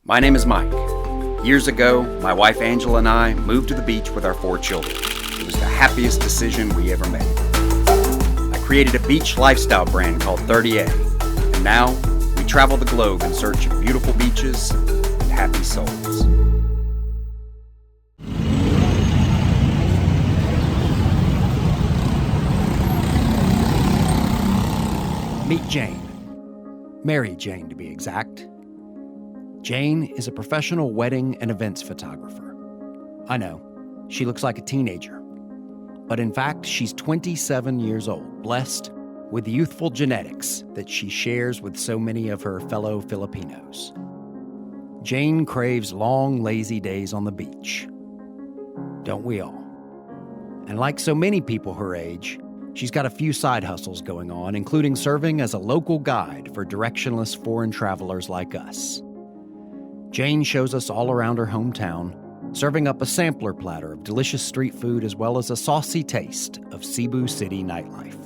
My name is Mike. Years ago, my wife Angela and I moved to the beach with our 4 children. It was the happiest decision we ever made. I created a beach lifestyle brand called 30A, and now we travel the globe in search of beautiful beaches and happy souls. Meet Jane. Mary Jane, to be exact. Jane is a professional wedding and events photographer. I know, she looks like a teenager. But in fact, she's 27 years old, blessed with youthful genetics that she shares with so many of her fellow Filipinos. Jane craves long, lazy days on the beach. Don't we all? And like so many people her age, she's got a few side hustles going on, including serving as a local guide for directionless foreign travelers like us. Jane shows us all around her hometown, serving up a sampler platter of delicious street food as well as a saucy taste of Cebu City nightlife.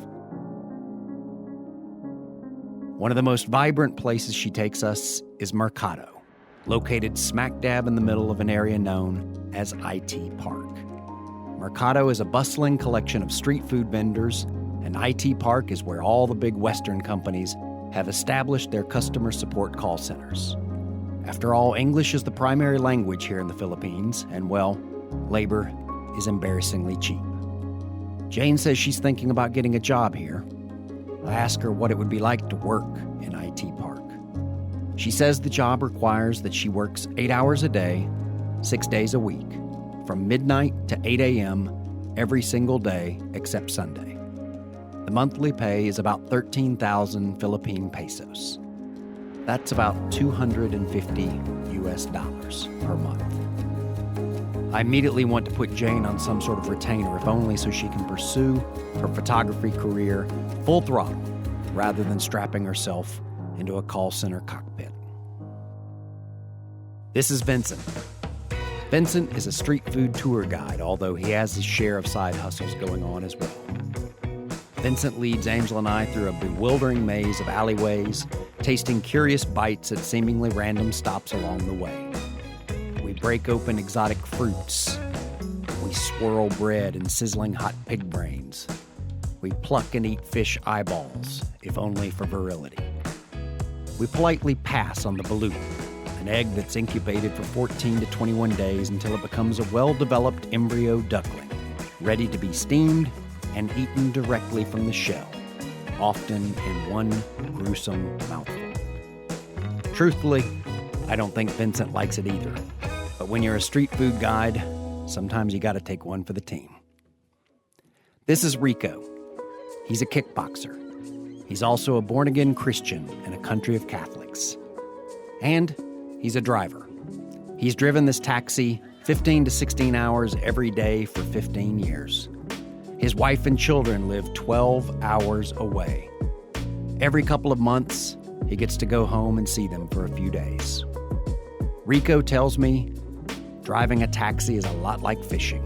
One of the most vibrant places she takes us is Mercado, located smack dab in the middle of an area known as IT Park. Mercado is a bustling collection of street food vendors, and IT Park is where all the big Western companies have established their customer support call centers. After all, English is the primary language here in the Philippines, and well, labor is embarrassingly cheap. Jane says she's thinking about getting a job here. I ask her what it would be like to work in IT Park. She says the job requires that she works 8 hours a day, 6 days a week, from midnight to 8 a.m. every single day except Sunday. The monthly pay is about 13,000 Philippine pesos. That's about $250 per month. I immediately want to put Jane on some sort of retainer, if only so she can pursue her photography career full throttle, rather than strapping herself into a call center cockpit. This is Vincent. Vincent is a street food tour guide, although he has his share of side hustles going on as well. Vincent leads Angela and I through a bewildering maze of alleyways, tasting curious bites at seemingly random stops along the way. We break open exotic fruits. We swirl bread in sizzling hot pig brains. We pluck and eat fish eyeballs, if only for virility. We politely pass on the balut, an egg that's incubated for 14 to 21 days until it becomes a well-developed embryo duckling, ready to be steamed and eaten directly from the shell, often in one gruesome mouthful. Truthfully, I don't think Vincent likes it either, but when you're a street food guide, sometimes you gotta take one for the team. This is Rico. He's a kickboxer. He's also a born-again Christian in a country of Catholics. And he's a driver. He's driven this taxi 15 to 16 hours every day for 15 years. His wife and children live 12 hours away. Every couple of months, he gets to go home and see them for a few days. Rico tells me driving a taxi is a lot like fishing.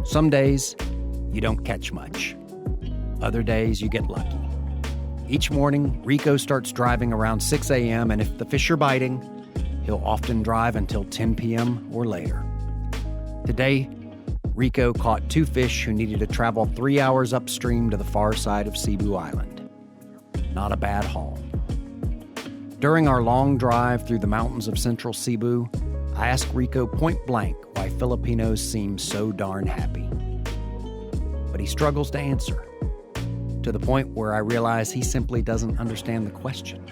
Some days, you don't catch much. Other days, you get lucky. Each morning, Rico starts driving around 6 a.m., and if the fish are biting, he'll often drive until 10 p.m. or later. Today, Rico caught 2 fish who needed to travel 3 hours upstream to the far side of Cebu Island. Not a bad haul. During our long drive through the mountains of central Cebu, I asked Rico point blank why Filipinos seem so darn happy. But he struggles to answer, to the point where I realize he simply doesn't understand the question.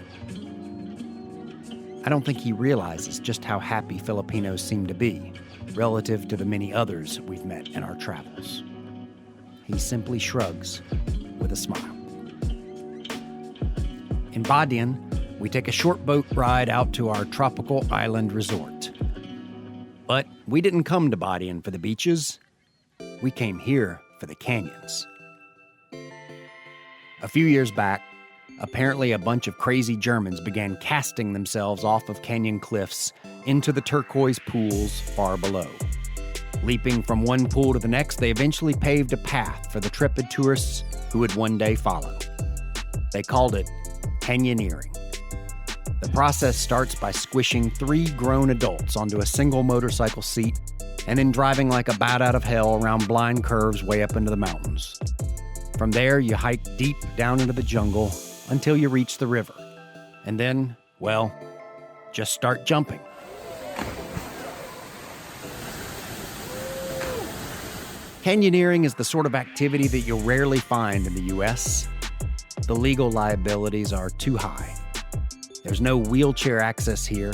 I don't think he realizes just how happy Filipinos seem to be, relative to the many others we've met in our travels. He simply shrugs with a smile. In Badian, we take a short boat ride out to our tropical island resort. But we didn't come to Badian for the beaches. We came here for the canyons. A few years back, apparently a bunch of crazy Germans began casting themselves off of canyon cliffs into the turquoise pools far below. Leaping from one pool to the next, they eventually paved a path for the trepid tourists who would one day follow. They called it canyoneering. The process starts by squishing 3 grown adults onto a single motorcycle seat and then driving like a bat out of hell around blind curves way up into the mountains. From there, you hike deep down into the jungle until you reach the river. And then, well, just start jumping. Canyoneering is the sort of activity that you'll rarely find in the U.S. The legal liabilities are too high. There's no wheelchair access here.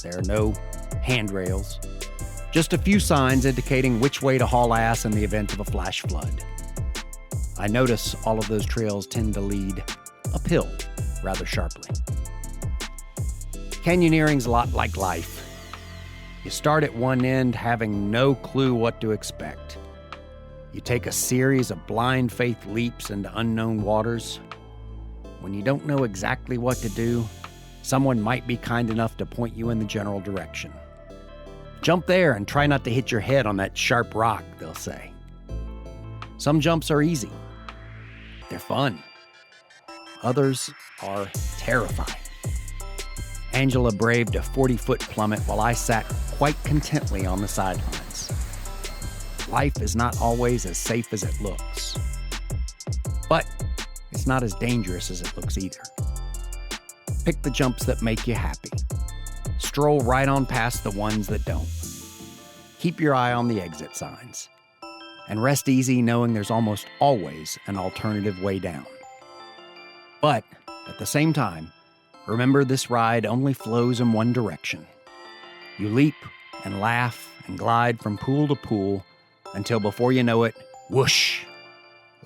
There are no handrails. Just a few signs indicating which way to haul ass in the event of a flash flood. I notice all of those trails tend to lead uphill rather sharply. Canyoneering's a lot like life. You start at one end having no clue what to expect. You take a series of blind faith leaps into unknown waters. When you don't know exactly what to do, someone might be kind enough to point you in the general direction. Jump there and try not to hit your head on that sharp rock, they'll say. Some jumps are easy. They're fun. Others are terrifying. Angela braved a 40-foot plummet while I sat quite contently on the sidelines. Life is not always as safe as it looks. But it's not as dangerous as it looks either. Pick the jumps that make you happy. Stroll right on past the ones that don't. Keep your eye on the exit signs. And rest easy knowing there's almost always an alternative way down. But at the same time, remember this ride only flows in one direction. You leap and laugh and glide from pool to pool until before you know it, whoosh,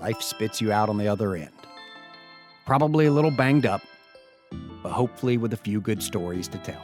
life spits you out on the other end. Probably a little banged up, but hopefully with a few good stories to tell.